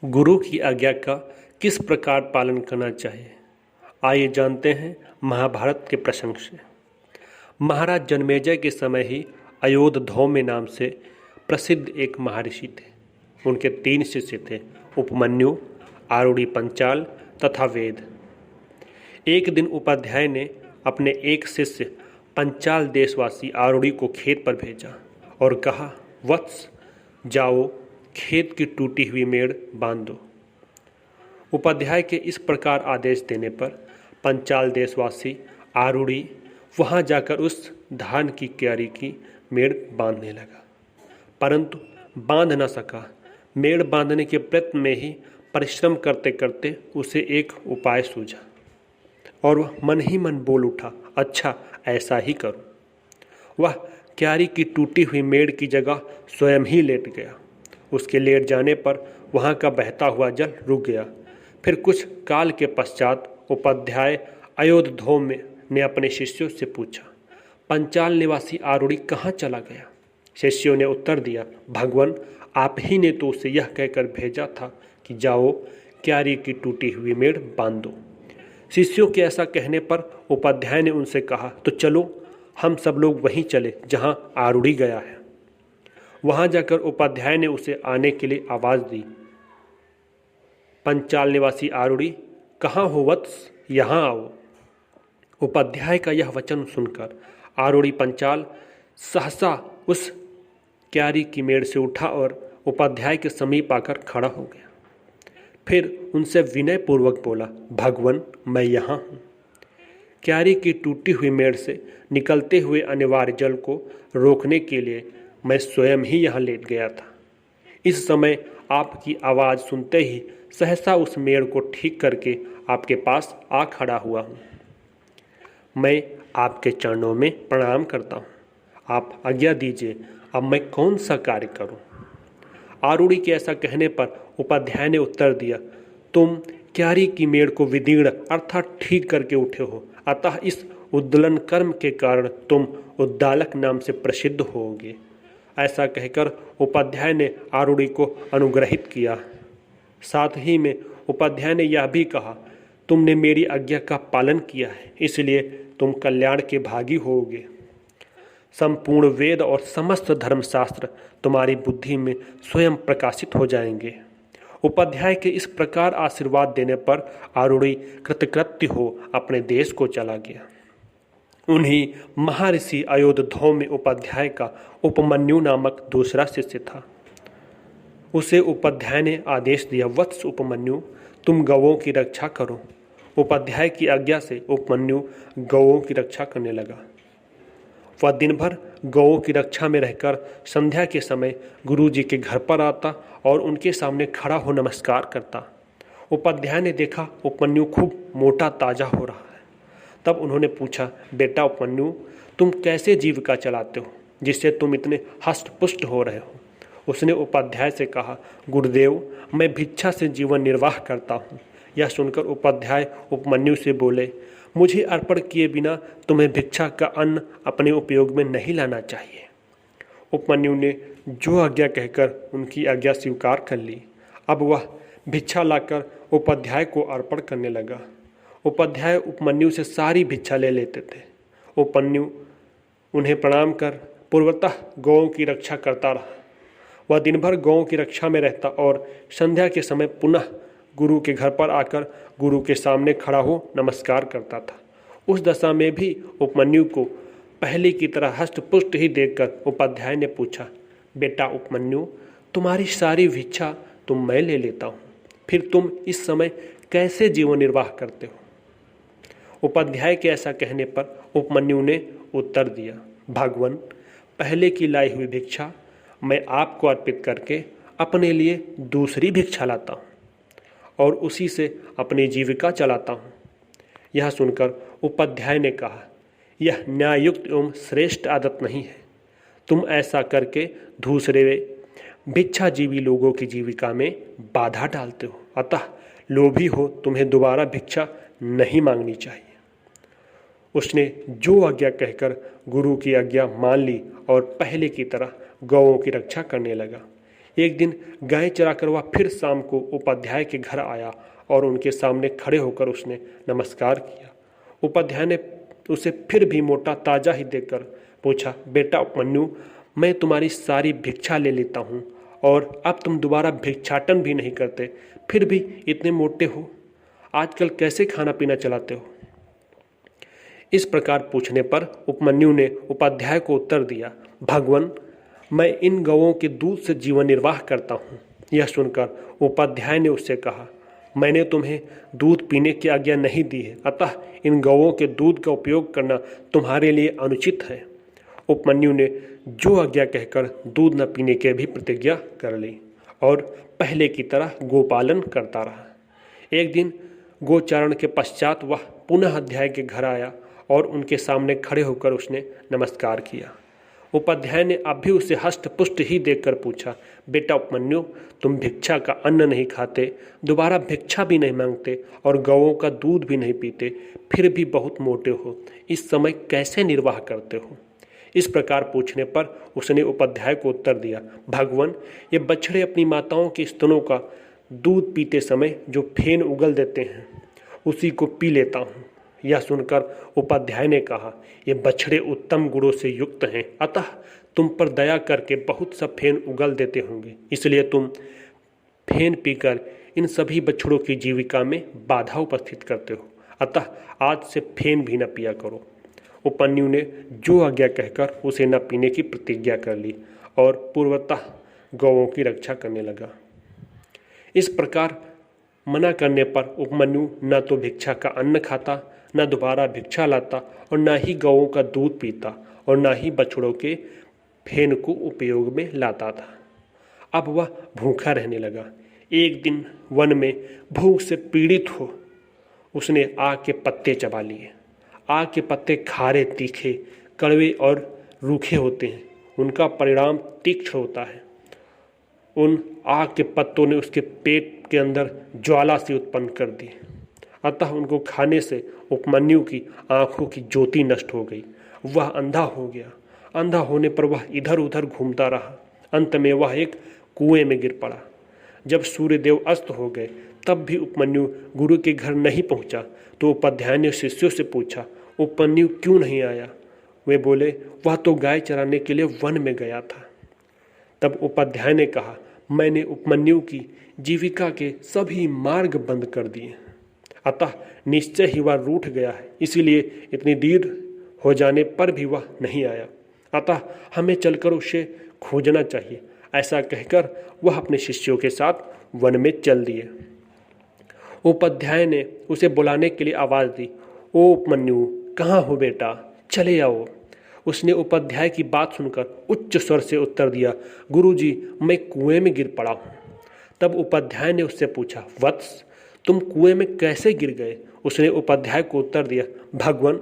गुरु की आज्ञा का किस प्रकार पालन करना चाहिए, आइए जानते हैं महाभारत के प्रसंग से। महाराज जन्मेजय के समय ही अयोध्या नाम से प्रसिद्ध एक महर्षि थे। उनके 3 शिष्य थे, उपमन्यु, आरुणि पंचाल तथा वेद। एक दिन उपाध्याय ने अपने एक शिष्य पंचाल देशवासी आरुणि को खेत पर भेजा और कहा, वत्स जाओ, खेत की टूटी हुई मेड़ बांध दो। उपाध्याय के इस प्रकार आदेश देने पर पंचाल देशवासी आरुणि वहां जाकर उस धान की क्यारी की मेड़ बांधने लगा, परंतु बांध न सका। मेड़ बांधने के प्रयत्न में ही परिश्रम करते करते उसे एक उपाय सूझा और वह मन ही मन बोल उठा, अच्छा ऐसा ही करूं। वह क्यारी की टूटी हुई मेड़ की जगह स्वयं ही लेट गया। उसके लेट जाने पर वहां का बहता हुआ जल रुक गया। फिर कुछ काल के पश्चात उपाध्याय अयोध्या ने अपने शिष्यों से पूछा, पंचाल निवासी आरुणि कहाँ चला गया? शिष्यों ने उत्तर दिया, भगवान आप ही ने तो उसे यह कहकर भेजा था कि जाओ, क्यारी की टूटी हुई मेड़ बांध दो। शिष्यों के ऐसा कहने पर उपाध्याय ने उनसे कहा, तो चलो हम सब लोग वहीं चले जहां आरुणि गया है। वहां जाकर उपाध्याय ने उसे आने के लिए आवाज दी, पंचाल निवासी आरुणि कहाँ हो वत्स, यहाँ आओ। उपाध्याय का यह वचन सुनकर आरुणि पंचाल सहसा उस क्यारी की मेड़ से उठा और उपाध्याय के समीप आकर खड़ा हो गया। फिर उनसे विनय पूर्वक बोला, भगवान मैं यहाँ हूँ। क्यारी की टूटी हुई मेड़ से निकलते हुए अनिवार्य जल को रोकने के लिए मैं स्वयं ही यहाँ लेट गया था। इस समय आपकी आवाज़ सुनते ही सहसा उस मेड़ को ठीक करके आपके पास आ खड़ा हुआ हूँ। मैं आपके चरणों में प्रणाम करता हूँ। आप आज्ञा दीजिए, अब मैं कौन सा कार्य करूँ? आरुणि के ऐसा कहने पर उपाध्याय ने उत्तर दिया, तुम क्यारी की मेड़ को विदीर्ण अर्थात ठीक करके उठे हो, अतः इस उद्दलन कर्म के कारण तुम उद्दालक नाम से प्रसिद्ध होगे। ऐसा कहकर उपाध्याय ने आरुणि को अनुग्रहित किया। साथ ही में उपाध्याय ने यह भी कहा, तुमने मेरी आज्ञा का पालन किया है, इसलिए तुम कल्याण के भागी होगे। संपूर्ण वेद और समस्त धर्मशास्त्र तुम्हारी बुद्धि में स्वयं प्रकाशित हो जाएंगे। उपाध्याय के इस प्रकार आशीर्वाद देने पर आरुणि कृतकृत्य हो अपने देश को चला गया। उन्हीं महर्षि अयोध्या में उपाध्याय का उपमन्यु नामक दूसरा शिष्य था। उसे उपाध्याय ने आदेश दिया, वत्स उपमन्यु तुम गौओं की रक्षा करो। उपाध्याय की आज्ञा से उपमन्यु गौओं की रक्षा करने लगा। वह दिन भर गौओं की रक्षा में रहकर संध्या के समय गुरु जी के घर पर आता और उनके सामने खड़ा हो नमस्कार करता। उपाध्याय ने देखा उपमन्यु खूब मोटा ताजा हो रहा है। तब उन्होंने पूछा, बेटा उपमन्यु तुम कैसे जीविका चलाते हो जिससे तुम इतने हष्टपुष्ट हो रहे हो? उसने उपाध्याय से कहा, गुरुदेव मैं भिक्षा से जीवन निर्वाह करता हूँ। यह सुनकर उपाध्याय उपमन्यु से बोले, मुझे अर्पण किए बिना तुम्हें भिक्षा का अन्न अपने उपयोग में नहीं लाना चाहिए। उपमन्यु ने जो आज्ञा कहकर उनकी आज्ञा स्वीकार कर ली। अब वह भिक्षा लाकर उपाध्याय को अर्पण करने लगा। उपाध्याय उपमन्यु से सारी भिक्षा ले लेते थे। उपमन्यु उन्हें प्रणाम कर पूर्वतः गौओं की रक्षा करता रहा। वह दिन भर गौओं की रक्षा में रहता और संध्या के समय पुनः गुरु के घर पर आकर गुरु के सामने खड़ा हो नमस्कार करता था। उस दशा में भी उपमन्यु को पहले की तरह हष्टपुष्ट ही देखकर उपाध्याय ने पूछा, बेटा उपमन्यु तुम्हारी सारी भिक्षा तो मैं ले लेता हूँ, फिर तुम इस समय कैसे जीवन निर्वाह करते हो? उपाध्याय के ऐसा कहने पर उपमन्यु ने उत्तर दिया, भगवान पहले की लाई हुई भिक्षा मैं आपको अर्पित करके अपने लिए दूसरी भिक्षा लाता हूँ और उसी से अपनी जीविका चलाता हूँ। यह सुनकर उपाध्याय ने कहा, यह न्याययुक्त एवं श्रेष्ठ आदत नहीं है। तुम ऐसा करके दूसरे भिक्षाजीवी लोगों की जीविका में बाधा डालते हो, अतः लोभी हो तुम्हें दोबारा भिक्षा नहीं मांगनी चाहिए। उसने जो आज्ञा कहकर गुरु की आज्ञा मान ली और पहले की तरह गौओं की रक्षा करने लगा। एक दिन गाय चराकर वह फिर शाम को उपाध्याय के घर आया और उनके सामने खड़े होकर उसने नमस्कार किया। उपाध्याय ने उसे फिर भी मोटा ताजा ही देखकर पूछा, बेटा उपमन्यु, मैं तुम्हारी सारी भिक्षा ले लेता हूँ और अब तुम दोबारा भिक्षाटन भी नहीं करते, फिर भी इतने मोटे हो, आजकल कैसे खाना पीना चलाते हो? इस प्रकार पूछने पर उपमन्यु ने उपाध्याय को उत्तर दिया, भगवान, मैं इन गौओं के दूध से जीवन निर्वाह करता हूँ। यह सुनकर उपाध्याय ने उससे कहा, मैंने तुम्हें दूध पीने की आज्ञा नहीं दी है, अतः इन गौओं के दूध का उपयोग करना तुम्हारे लिए अनुचित है। उपमन्यु ने जो आज्ञा कहकर दूध न पीने की भी प्रतिज्ञा कर ली और पहले की तरह गोपालन करता रहा। एक दिन गोचारण के पश्चात वह पुनः अध्याय के घर आया और उनके सामने खड़े होकर उसने नमस्कार किया। उपाध्याय ने अब भी उसे हष्ट पुष्ट ही देखकर पूछा, बेटा उपमन्यु, तुम भिक्षा का अन्न नहीं खाते, दोबारा भिक्षा भी नहीं मांगते और गौओं का दूध भी नहीं पीते, फिर भी बहुत मोटे हो, इस समय कैसे निर्वाह करते हो? इस प्रकार पूछने पर उसने उपाध्याय को उत्तर दिया, भगवान, ये बछड़े अपनी माताओं के स्तनों का दूध पीते समय जो फेन उगल देते हैं उसी को पी लेता हूँ। यह सुनकर उपाध्याय ने कहा, ये बछड़े उत्तम गुणों से युक्त हैं, अतः तुम पर दया करके बहुत सा फेन उगल देते होंगे, इसलिए तुम फेन पीकर इन सभी बछड़ों की जीविका में बाधा उपस्थित करते हो, अतः आज से फेन भी न पिया करो। उपमन्यु ने जो आज्ञा कहकर उसे न पीने की प्रतिज्ञा कर ली और पूर्वतः गौओं की रक्षा करने लगा। इस प्रकार मना करने पर उपमन्यु न तो भिक्षा का अन्न खाता, न दोबारा भिक्षा लाता और न ही गौओं का दूध पीता और न ही बछड़ों के फेन को उपयोग में लाता था। अब वह भूखा रहने लगा। एक दिन वन में भूख से पीड़ित हो उसने आग के पत्ते चबा लिए। आग के पत्ते खारे, तीखे, कड़वे और रूखे होते हैं, उनका परिणाम तीक्ष्ण होता है। उन आग के पत्तों ने उसके पेट के अंदर ज्वाला सी उत्पन्न कर दी, अतः उनको खाने से उपमन्यु की आंखों की ज्योति नष्ट हो गई। वह अंधा हो गया। अंधा होने पर वह इधर उधर घूमता रहा। अंत में वह एक कुएं में गिर पड़ा। जब सूर्यदेव अस्त हो गए तब भी उपमन्यु गुरु के घर नहीं पहुंचा तो उपाध्याय ने शिष्यों से पूछा, उपमन्यु क्यों नहीं आया? वे बोले, वह तो गाय चराने के लिए वन में गया था। तब उपाध्याय ने कहा, मैंने उपमन्यु की जीविका के सभी मार्ग बंद कर दिए, अतः निश्चय ही वह रूठ गया है, इसीलिए इतनी देर हो जाने पर भी वह नहीं आया, अतः हमें चलकर उसे खोजना चाहिए। ऐसा कहकर वह अपने शिष्यों के साथ वन में चल दिए। उपाध्याय ने उसे बुलाने के लिए आवाज़ दी, ओ उपमन्यु, कहाँ हो बेटा, चले आओ। उसने उपाध्याय की बात सुनकर उच्च स्वर से उत्तर दिया, गुरुजी, मैं कुएं में गिर पड़ा हूँ। तब उपाध्याय ने उससे पूछा, वत्स, तुम कुएं में कैसे गिर गए? उसने उपाध्याय को उत्तर दिया, भगवान,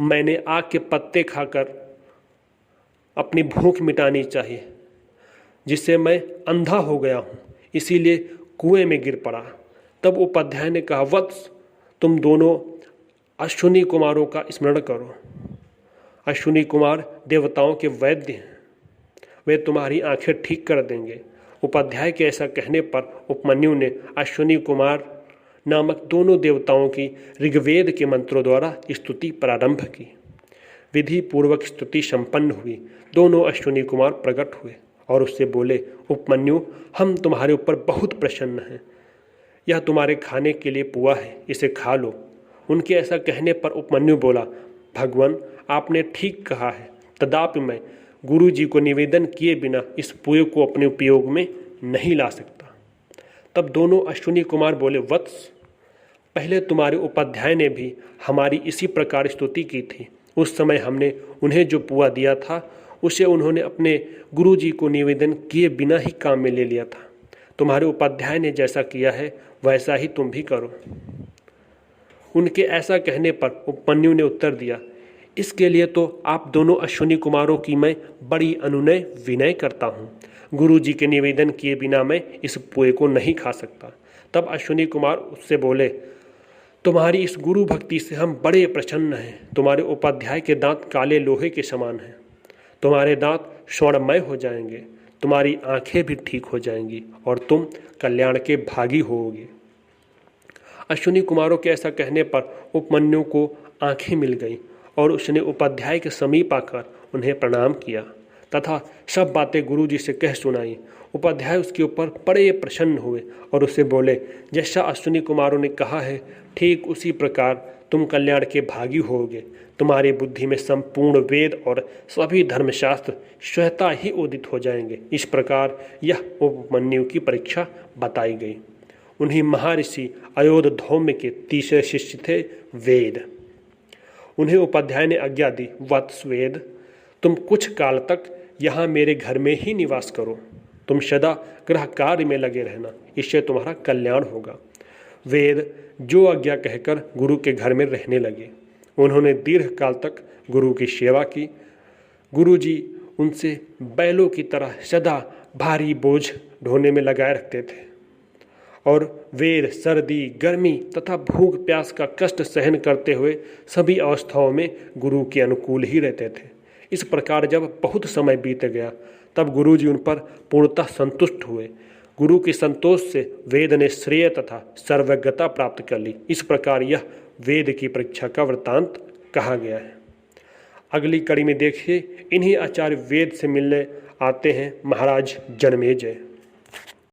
मैंने आग के पत्ते खाकर अपनी भूख मिटानी चाहिए, जिससे मैं अंधा हो गया हूँ, इसीलिए कुएं में गिर पड़ा। तब उपाध्याय ने कहा, वत्स, तुम दोनों अश्विनी कुमारों का स्मरण करो। अश्विनी कुमार देवताओं के वैद्य हैं, वे तुम्हारी आंखें ठीक कर देंगे। उपाध्याय के ऐसा कहने पर उपमन्यु ने अश्विनी कुमार नामक दोनों देवताओं की ऋग्वेद के मंत्रों द्वारा स्तुति प्रारंभ की। विधि पूर्वक स्तुति संपन्न हुई। दोनों अश्विनी कुमार प्रकट हुए और उससे बोले, उपमन्यु, हम तुम्हारे ऊपर बहुत प्रसन्न हैं। यह तुम्हारे खाने के लिए पुआ है, इसे खा लो। उनके ऐसा कहने पर उपमन्यु बोला, भगवान, आपने ठीक कहा है, तदापि मैं गुरु जी को निवेदन किए बिना इस पुए को अपने उपयोग में नहीं ला सकता। तब दोनों अश्विनी कुमार बोले, वत्स, पहले तुम्हारे उपाध्याय ने भी हमारी इसी प्रकार स्तुति की थी। उस समय हमने उन्हें जो पुआ दिया था उसे उन्होंने अपने गुरु जी को निवेदन किए बिना ही काम में ले लिया था। तुम्हारे उपाध्याय ने जैसा किया है वैसा ही तुम भी करो। उनके ऐसा कहने पर उपमन्यु ने उत्तर दिया, इसके लिए तो आप दोनों अश्विनी कुमारों की मैं बड़ी अनुनय विनय करता हूँ। गुरु जी के निवेदन किए बिना मैं इस पुए को नहीं खा सकता। तब अश्विनी कुमार उससे बोले, तुम्हारी इस गुरु भक्ति से हम बड़े प्रसन्न हैं। तुम्हारे उपाध्याय के दांत काले लोहे के समान हैं, तुम्हारे दांत स्वर्णमय हो जाएंगे। तुम्हारी आंखें भी ठीक हो जाएंगी और तुम कल्याण के भागी होोगे। अश्विनी कुमारों के ऐसा कहने पर उपमन्यु को आंखें मिल गईं और उसने उपाध्याय के समीप आकर उन्हें प्रणाम किया तथा सब बातें गुरुजी से कह सुनाई। उपाध्याय उसके ऊपर बड़े प्रसन्न हुए और उससे बोले, जैसा अश्विनी कुमारों ने कहा है ठीक उसी प्रकार तुम कल्याण के भागी होगे। तुम्हारी बुद्धि में संपूर्ण वेद और सभी धर्मशास्त्र स्वतः ही उदित हो जाएंगे। इस प्रकार यह उपमन्यु की परीक्षा बताई गई। उन्हीं महर्षि अयोध्या के तीसरे शिष्य थे वेद। उन्हें उपाध्याय ने आज्ञा दी, वत्स वेद, तुम कुछ काल तक यहाँ मेरे घर में ही निवास करो। तुम सदा गृह कार्य में लगे रहना, इससे तुम्हारा कल्याण होगा। वेद जो आज्ञा कहकर गुरु के घर में रहने लगे। उन्होंने दीर्घ काल तक गुरु की सेवा की। गुरुजी उनसे बैलों की तरह सदा भारी बोझ ढोने में लगाए रखते थे और वेद सर्दी, गर्मी तथा भूख प्यास का कष्ट सहन करते हुए सभी अवस्थाओं में गुरु के अनुकूल ही रहते थे। इस प्रकार जब बहुत समय बीत गया तब गुरुजी उन पर पूर्णतः संतुष्ट हुए। गुरु के संतोष से वेद ने श्रेय तथा सर्वज्ञता प्राप्त कर ली। इस प्रकार यह वेद की परीक्षा का वृत्तांत कहा गया है। अगली कड़ी में देखिए, इन्हीं आचार्य वेद से मिलने आते हैं महाराज जनमेजय।